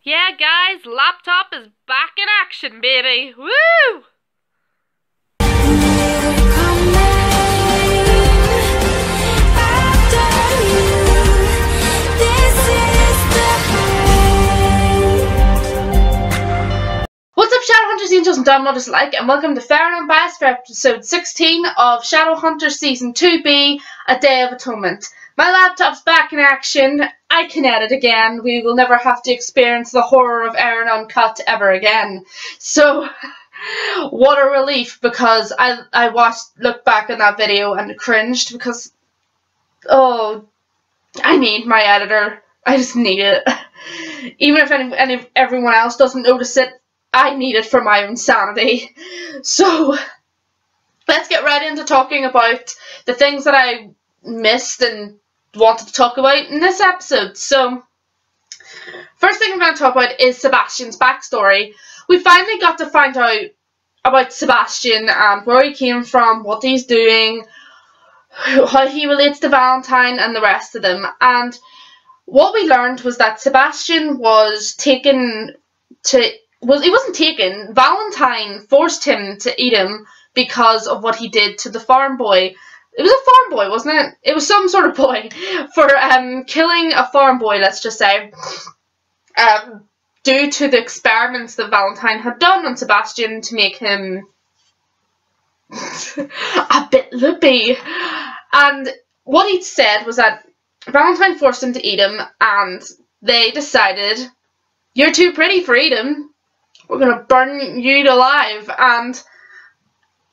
Yeah, guys, laptop is back in action, baby. Woo! What's up, Shadowhunters, angels, and downloaders alike, and welcome to Fair and Unbiased for episode 16 of Shadowhunters Season 2B, A Day of Atonement. My laptop's back in action. I can edit again. We will never have to experience the horror of Erin Uncut ever again. So, what a relief, because I looked back on that video and cringed because, oh, I need my editor. I just need it. Even if everyone else doesn't notice it, I need it for my own sanity. So, let's get right into talking about the things that I missed and wanted to talk about in this episode. So, first thing I'm going to talk about is Sebastian's backstory. We finally got to find out about Sebastian and where he came from, what he's doing, how he relates to Valentine and the rest of them. And what we learned was that Sebastian was taken to... Well, he wasn't taken. Valentine forced him to eat him because of what he did to the farm boy. It was a farm boy, wasn't it? It was some sort of boy. For killing a farm boy, let's just say. Due to the experiments that Valentine had done on Sebastian to make him a bit loopy. And what he said was that Valentine forced him to eat him, and they decided, "You're too pretty for eating. We're going to burn you alive." And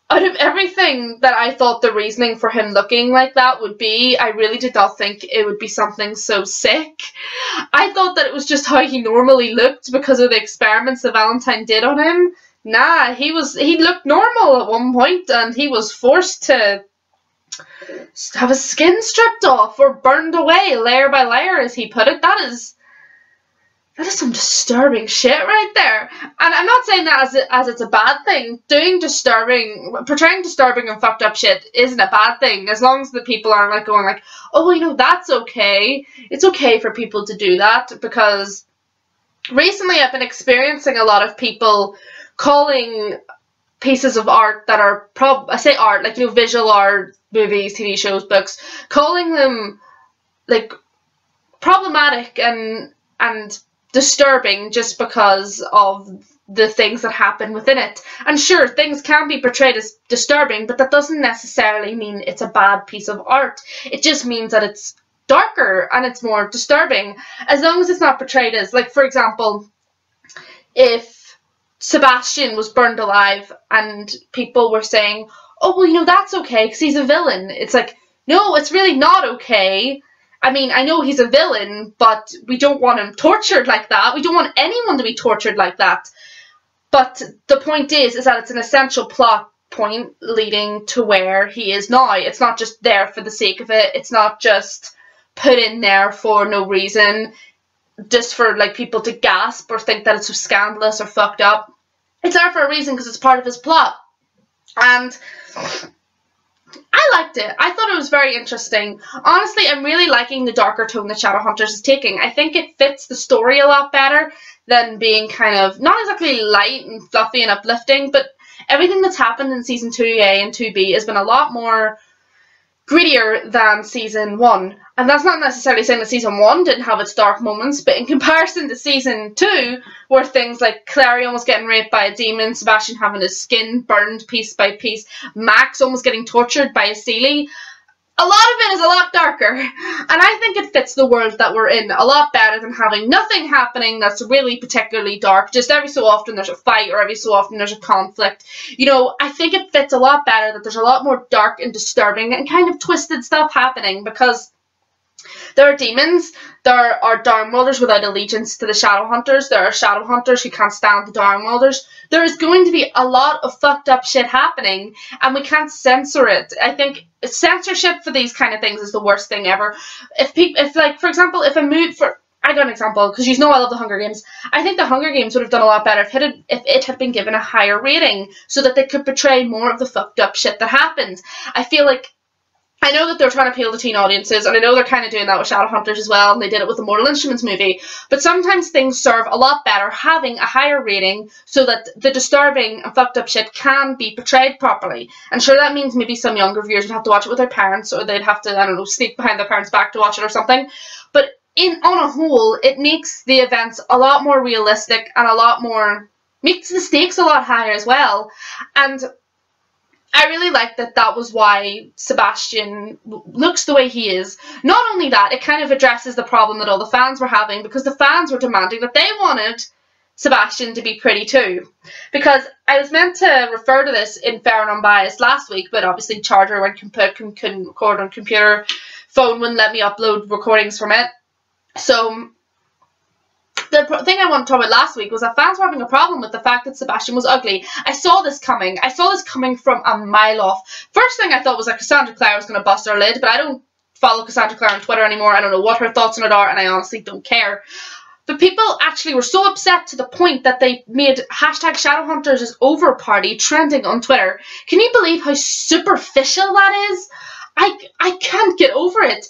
out of everything that I thought the reasoning for him looking like that would be, I really did not think it would be something so sick. I thought that it was just how he normally looked because of the experiments that Valentine did on him. Nah, he looked normal at one point, and he was forced to have his skin stripped off or burned away layer by layer, as he put it. That is some disturbing shit right there. And I'm not saying that as it's a bad thing. Portraying disturbing and fucked up shit isn't a bad thing, as long as the people aren't like going like, oh, well, you know, that's okay. It's okay for people to do that, because recently I've been experiencing a lot of people calling pieces of art that are I say art, like, you know, visual art, movies, TV shows, books, calling them like problematic and disturbing just because of the things that happen within it. And sure, things can be portrayed as disturbing, but that doesn't necessarily mean it's a bad piece of art. It just means that it's darker and it's more disturbing, as long as it's not portrayed as, like, for example, if Sebastian was burned alive and people were saying, oh, well, you know, that's okay because he's a villain. It's like, no, it's really not okay. I mean, I know he's a villain, but we don't want him tortured like that. We don't want anyone to be tortured like that. But the point is that it's an essential plot point leading to where he is now. It's not just there for the sake of it. It's not just put in there for no reason, just for, like, people to gasp or think that it's so scandalous or fucked up. It's there for a reason, because it's part of his plot. And I liked it. I thought it was very interesting. Honestly, I'm really liking the darker tone that Shadowhunters is taking. I think it fits the story a lot better than being kind of, not exactly light and fluffy and uplifting, but everything that's happened in Season 2A and 2B has been a lot more grittier than Season 1. And that's not necessarily saying that Season 1 didn't have its dark moments, but in comparison to Season 2, where things like Clary almost getting raped by a demon, Sebastian having his skin burned piece by piece, Max almost getting tortured by a Seelie, a lot of it is a lot darker. And I think it fits the world that we're in a lot better than having nothing happening that's really particularly dark. Just every so often there's a fight, or every so often there's a conflict. You know, I think it fits a lot better that there's a lot more dark and disturbing and kind of twisted stuff happening, because there are demons, there are Downworlders without allegiance to the Shadowhunters, there are Shadowhunters who can't stand the Downworlders. There is going to be a lot of fucked up shit happening, and we can't censor it. I think censorship for these kind of things is the worst thing ever. If like, for example, if I got an example, because you know I love the Hunger Games. I think the Hunger Games would have done a lot better if it had been given a higher rating, so that they could portray more of the fucked up shit that happens. I feel like I know that they're trying to appeal to teen audiences, and I know they're kind of doing that with Shadowhunters as well, and they did it with the Mortal Instruments movie, but sometimes things serve a lot better having a higher rating so that the disturbing and fucked up shit can be portrayed properly. And sure, that means maybe some younger viewers would have to watch it with their parents, or they'd have to, I don't know, sneak behind their parents' back to watch it or something, but on a whole, it makes the events a lot more realistic and a lot more, makes the stakes a lot higher as well. And I really like that that was why Sebastian looks the way he is. Not only that, it kind of addresses the problem that all the fans were having, because the fans were demanding that they wanted Sebastian to be pretty too. Because I was meant to refer to this in Fair and Unbiased last week, but obviously charger when couldn't record on computer, phone wouldn't let me upload recordings from it. So the thing I wanted to talk about last week was that fans were having a problem with the fact that Sebastian was ugly. I saw this coming. I saw this coming from a mile off. First thing I thought was that Cassandra Clare was going to bust her lid, but I don't follow Cassandra Clare on Twitter anymore. I don't know what her thoughts on it are, and I honestly don't care. But people actually were so upset to the point that they made hashtag Shadowhunters is over party trending on Twitter. Can you believe how superficial that is? I can't get over it.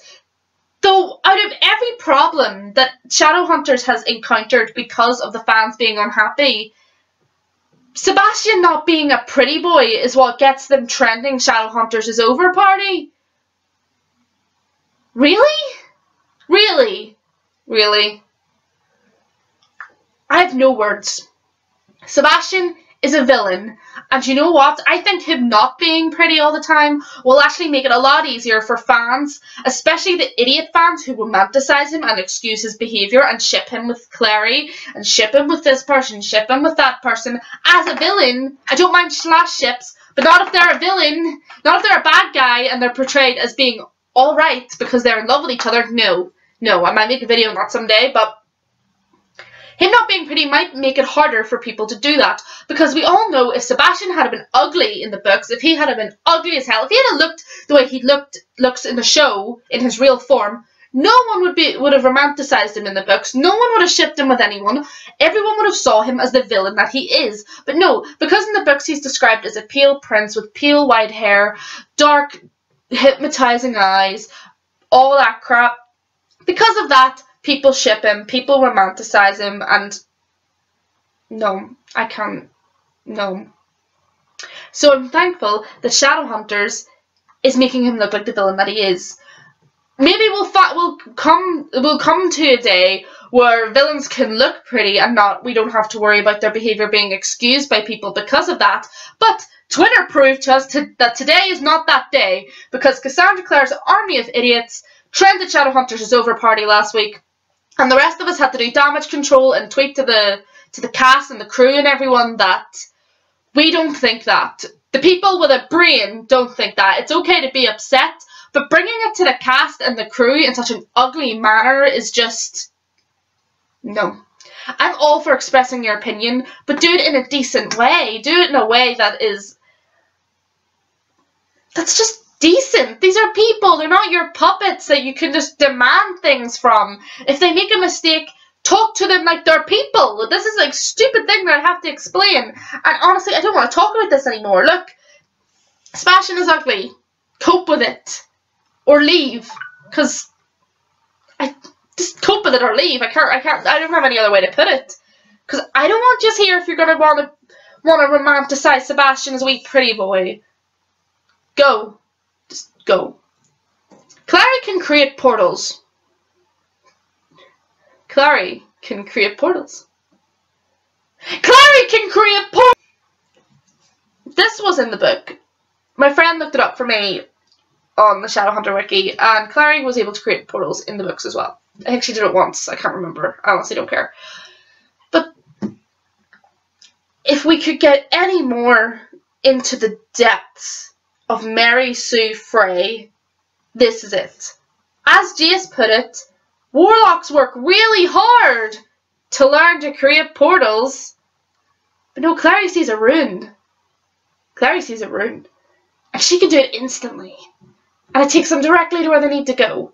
So, out of every problem that Shadowhunters has encountered because of the fans being unhappy, Sebastian not being a pretty boy is what gets them trending Shadowhunters is over party? Really? Really? Really? I have no words. Sebastian is a villain, and you know what? I think him not being pretty all the time will actually make it a lot easier for fans, especially the idiot fans who romanticize him and excuse his behaviour and ship him with Clary, and ship him with this person, ship him with that person. As a villain, I don't mind slash ships, but not if they're a villain, not if they're a bad guy and they're portrayed as being alright because they're in love with each other. No, I might make a video on that someday, but him not being pretty might make it harder for people to do that, because we all know if Sebastian had been ugly in the books, if he had been ugly as hell, if he had looked the way he looks in the show, in his real form, no one would have romanticized him in the books, no one would have shipped him with anyone, everyone would have saw him as the villain that he is. But no, because in the books he's described as a pale prince with pale white hair, dark, hypnotizing eyes, all that crap, because of that, people ship him, people romanticize him, and no, I can't, no. So I'm thankful that Shadowhunters is making him look like the villain that he is. Maybe we'll come to a day where villains can look pretty and we don't have to worry about their behaviour being excused by people because of that, but Twitter proved to us that today is not that day, because Cassandra Clare's army of idiots trended Shadowhunters is over party last week. And the rest of us had to do damage control and tweet to the cast and the crew and everyone that we don't think that. The people with a brain don't think that. It's okay to be upset, but bringing it to the cast and the crew in such an ugly manner is just... no. I'm all for expressing your opinion, but do it in a decent way. Do it in a way that's just decent. These are people. They're not your puppets that you can just demand things from. If they make a mistake, talk to them like they're people. This is like a stupid thing that I have to explain. And honestly, I don't want to talk about this anymore. Look, Sebastian is ugly. Cope with it. Or leave. Because I just cope with it or leave. I don't have any other way to put it. Because I don't want just here if you're gonna want to romanticize Sebastian as a wee pretty boy. Go. Just go. Clary can create portals. Clary can create portals. Clary can create portals! This was in the book. My friend looked it up for me on the Shadowhunter wiki, and Clary was able to create portals in the books as well. I think she did it once. I can't remember. I honestly don't care. But if we could get any more into the depths of Clary Sue Fray, this is it. As Jace put it, Warlocks work really hard to learn to create portals. But no, Clary sees a rune. Clary sees a rune. And she can do it instantly. And it takes them directly to where they need to go.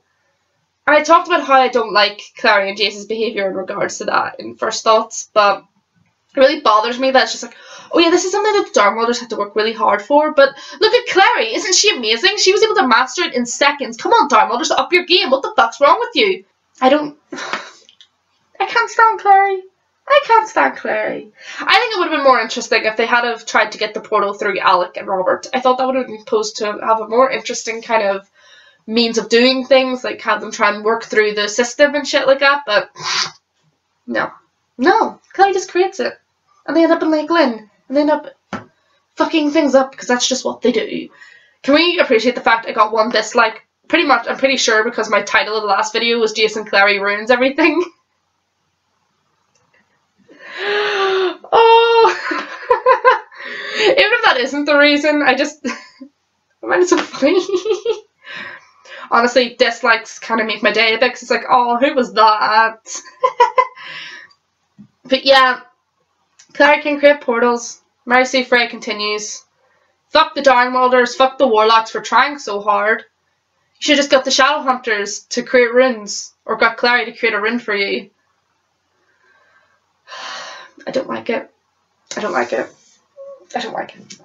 And I talked about how I don't like Clary and Jace's behaviour in regards to that in First Thoughts, but It really bothers me that it's just like, oh yeah, this is something that the Darkmolders had to work really hard for, but look at Clary, isn't she amazing? She was able to master it in seconds. Come on, Darkmolders, up your game. What the fuck's wrong with you? I can't stand Clary. I can't stand Clary. I think it would have been more interesting if they had have tried to get the portal through Alec and Robert. I thought that would have been supposed to have a more interesting kind of means of doing things, like have them try and work through the system and shit like that, but no. No, Clary just creates it. And they end up in Lakeland. And they end up fucking things up, because that's just what they do. Can we appreciate the fact I got one dislike? Pretty much, I'm pretty sure, because my title of the last video was Jason Clary Ruins Everything. Oh! Even if that isn't the reason, I find it so funny. Honestly, dislikes kind of make my day a bit, because it's like, oh, who was that? But yeah, Clary can create portals. Clary Sue Fray continues. Fuck the Darkmolders, fuck the Warlocks for trying so hard. You should just got the Shadowhunters to create runes, or got Clary to create a rune for you. I don't like it. I don't like it. I don't like it.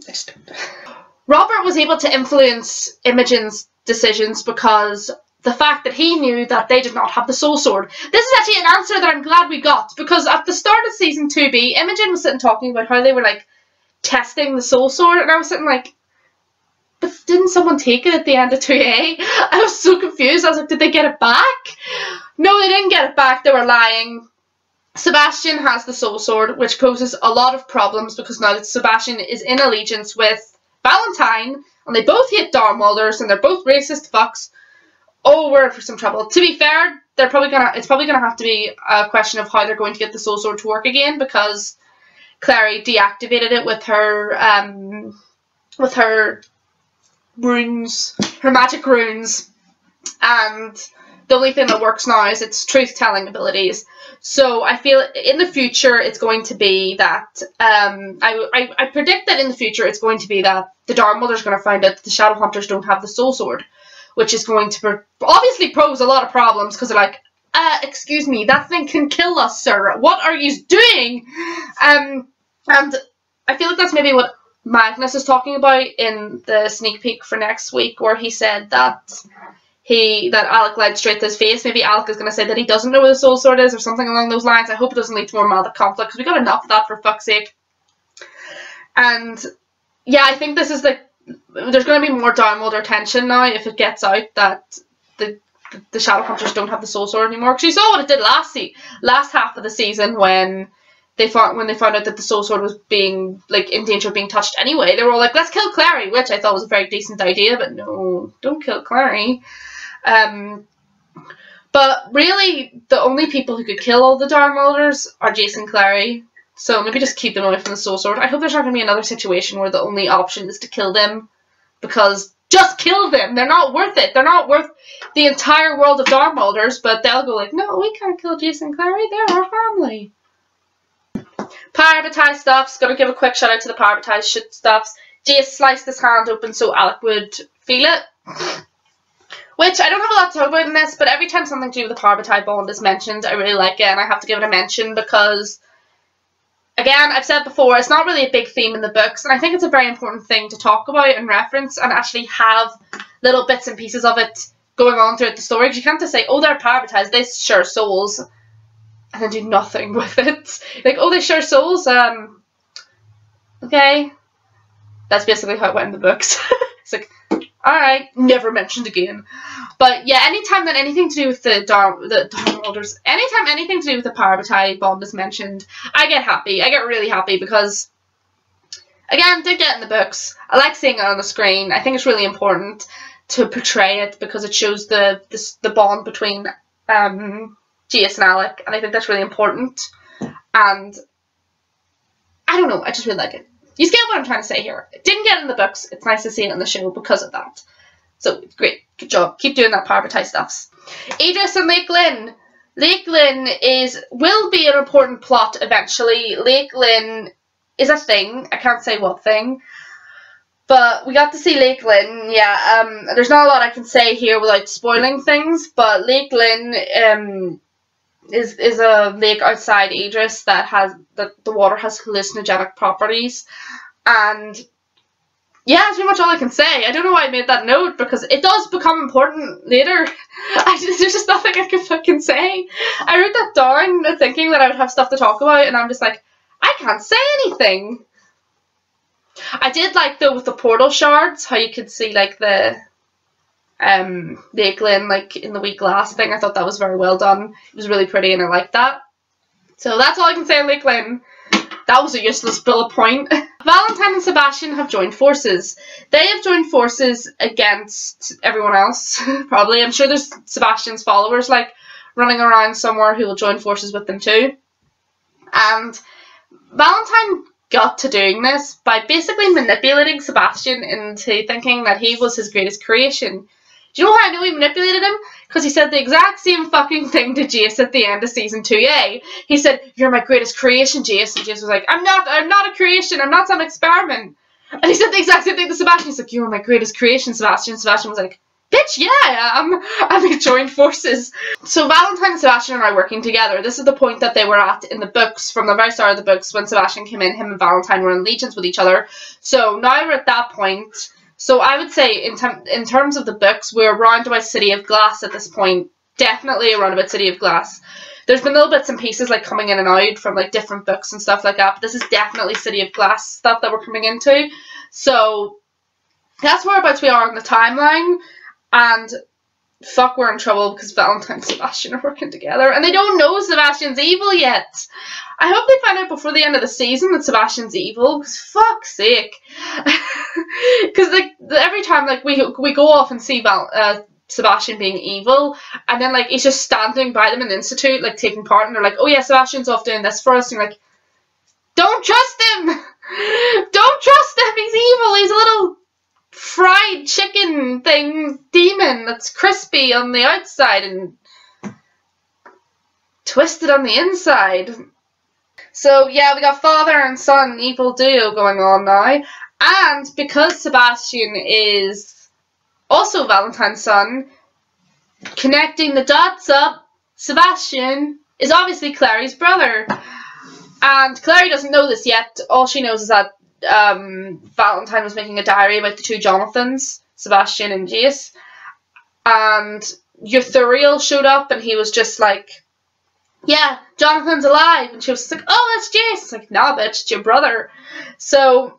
I just don't. Robert was able to influence Imogen's decisions because the fact that he knew that they did not have the soul sword. This is actually an answer that I'm glad we got, because at the start of season 2B, Imogen was sitting talking about how they were like testing the soul sword, and I was sitting like, but didn't someone take it at the end of 2A? I was so confused. I was like, did they get it back? No, they didn't get it back. They were lying. Sebastian has the soul sword, which poses a lot of problems because now that Sebastian is in allegiance with Valentine, and they both hate Darkmolders, and they're both racist fucks. Oh, we're in for some trouble. To be fair, it's probably gonna have to be a question of how they're going to get the soul sword to work again, because Clary deactivated it with her runes, her magic runes, and the only thing that works now is its truth-telling abilities. So I feel in the future it's going to be that I predict that in the future it's going to be that the Darkmolders are going to find out that the Shadowhunters don't have the soul sword, which is going to obviously pose a lot of problems, because they're like, excuse me, that thing can kill us, sir. What are you doing? And I feel like that's maybe what Magnus is talking about in the sneak peek for next week, where he said that Alec lied straight to his face. Maybe Alec is going to say that he doesn't know where the soul sword is, or something along those lines. I hope it doesn't lead to more Maldic conflict, because we got enough of that, for fuck's sake. And yeah, I think this is there's going to be more Darkmolder tension now if it gets out that the Shadowhunters don't have the soul sword anymore. Because you saw what it did last half of the season when they found out that the soul sword was being in danger of being touched anyway. They were all like, let's kill Clary, which I thought was a very decent idea, but no, don't kill Clary. But really, the only people who could kill all the Darkmolders are Jason and Clary. So maybe just keep them away from the soul sword. I hope there's not going to be another situation where the only option is to kill them, because just kill them. They're not worth it. They're not worth the entire world of Darkmolders, but they'll go like, no, we can't kill Jason and Clary. They're our family. Power stuffs. Gotta give a quick shout out to the power shit stuffs. Jace sliced his hand open so Alec would feel it. Which, I don't have a lot to talk about in this, but every time something to do with the power bond is mentioned, I really like it, and I have to give it a mention because, again, I've said before, it's not really a big theme in the books, and I think it's a very important thing to talk about and reference and actually have little bits and pieces of it going on throughout the story, because you can't just say, oh, they're power they share souls, and then do nothing with it. Like, oh, they share souls, okay. That's basically how it went in the books. It's like, alright, never mentioned again. But yeah, anytime that anything to do with the Darkmolders, anytime anything to do with the power bond is mentioned, I get happy. I get really happy because, again, did get in the books. I like seeing it on the screen. I think it's really important to portray it because it shows the bond between Jace and Alec, and I think that's really important. And I don't know, I just really like it. You get what I'm trying to say here. It didn't get in the books. It's nice to see it in the show because of that. So, great. Good job. Keep doing that power stuffs. Idris and Lakeland. Lakeland will be an important plot eventually. Lakeland is a thing. I can't say what thing. But we got to see Lakeland. Yeah, there's not a lot I can say here without spoiling things. But Lakeland, is a lake outside Idris that the water has hallucinogenic properties, and yeah, that's pretty much all I can say. I don't know why I made that note, because it does become important later. There's just nothing I can fucking say. I wrote that down thinking that I would have stuff to talk about, and I'm just like, I can't say anything. I did like, though, with the portal shards, how you could see, like, the Lakeland, like, in the wee glass thing. I thought that was very well done. It was really pretty, and I liked that. So that's all I can say on Lakeland. That was a useless bullet point. Valentine and Sebastian have joined forces. They have joined forces against everyone else, probably. I'm sure there's Sebastian's followers, like, running around somewhere who will join forces with them too. And Valentine got to doing this by basically manipulating Sebastian into thinking that he was his greatest creation. Do you know how I know he manipulated him? Because he said the exact same fucking thing to Jace at the end of season 2A. He said, "You're my greatest creation, Jace." And Jace was like, I'm not a creation, I'm not some experiment. And he said the exact same thing to Sebastian. He's like, "You were my greatest creation, Sebastian." Sebastian was like, "Bitch, yeah, I am. And they joined forces." So Valentine and Sebastian are now working together. This is the point that they were at in the books, from the very start of the books. When Sebastian came in, him and Valentine were in allegiance with each other. So now we're at that point. So I would say, in terms of the books, we're around about City of Glass at this point. Definitely around about City of Glass. There's been little bits and pieces, like, coming in and out from, like, different books and stuff like that. But this is definitely City of Glass stuff that we're coming into. So that's whereabouts we are on the timeline. And fuck, we're in trouble because Valentine and Sebastian are working together. And they don't know Sebastian's evil yet. I hope they find out before the end of the season that Sebastian's evil, because fuck's sake. Because like, every time, like, we go off and see Sebastian being evil, and then, like, he's just standing by them in the institute, like, taking part, and they're like, "Oh yeah, Sebastian's off doing this for us," and you're like, don't trust him! Don't trust him! He's evil! He's a little fried chicken thing demon that's crispy on the outside and twisted on the inside. So yeah, we got father and son evil duo going on now. And because Sebastian is also Valentine's son, connecting the dots up, Sebastian is obviously Clary's brother. And Clary doesn't know this yet. All she knows is that Valentine was making a diary about the two Jonathans, Sebastian and Jace. And Euthuriel showed up and he was just like, "Yeah, Jonathan's alive." And she was like, "Oh, that's Jace." It's like, "Nah, bitch, it's your brother." So,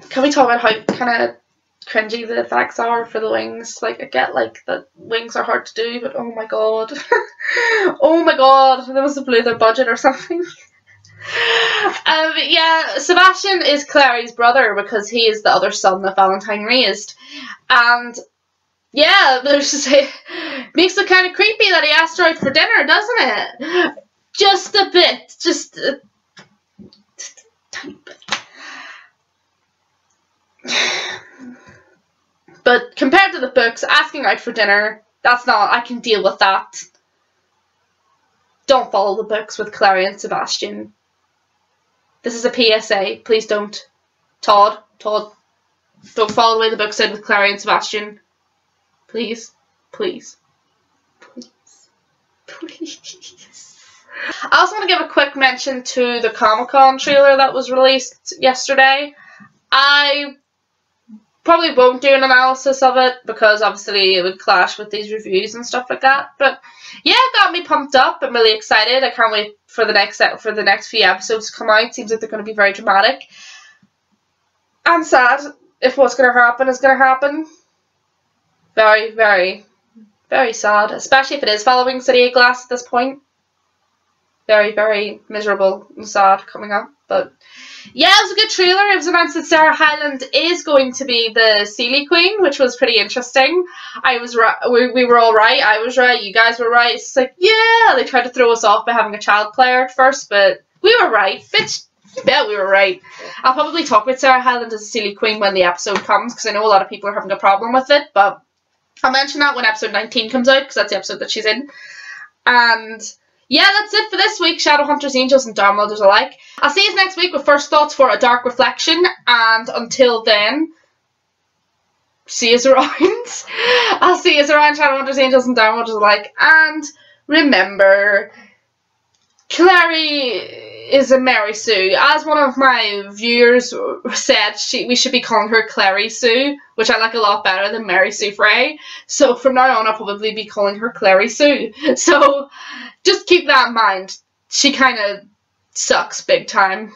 can we talk about how kind of cringy the effects are for the wings? Like, I get, like, the wings are hard to do, but oh my god. Oh my god, they must have blew their budget or something. Yeah, Sebastian is Clary's brother because he is the other son that Valentine raised. And yeah, makes it kind of creepy that he asked her out for dinner, doesn't it? Just a bit. Just a tiny bit. But compared to the books, asking out for dinner, that's not, I can deal with that. Don't follow the books with Clary and Sebastian. This is a PSA. Please don't. Todd, don't follow the way the book said with Clary and Sebastian. Please. Please. Please. Please. I also want to give a quick mention to the Comic-Con trailer that was released yesterday. I probably won't do an analysis of it because obviously it would clash with these reviews and stuff like that. But yeah, it got me pumped up. I'm really excited. I can't wait for the next few episodes to come out. Seems like they're going to be very dramatic. I'm sad if what's going to happen is going to happen. Very, very, very sad. Especially if it is following City of Glass at this point. Very, very miserable and sad coming up. But yeah, it was a good trailer. It was announced that Sarah Hyland is going to be the Sealy Queen, which was pretty interesting. I was right. We were all right. I was right. You guys were right. It's like, yeah, they tried to throw us off by having a child player at first, but we were right. Bitch, you bet we were right. I'll probably talk about Sarah Hyland as a Sealy Queen when the episode comes, because I know a lot of people are having a problem with it, but I'll mention that when episode 19 comes out, because that's the episode that she's in. And yeah, that's it for this week. Shadowhunters, Angels, and Downloaders alike. I'll see you next week with first thoughts for A Dark Reflection. And until then, see you around. I'll see you around, Shadowhunters, Angels, and Downloaders alike. And remember, Clary is a Mary Sue. As one of my viewers said, we should be calling her Clary Sue, which I like a lot better than Mary Sue Fray. So from now on, I'll probably be calling her Clary Sue. So just keep that in mind. She kind of sucks big time.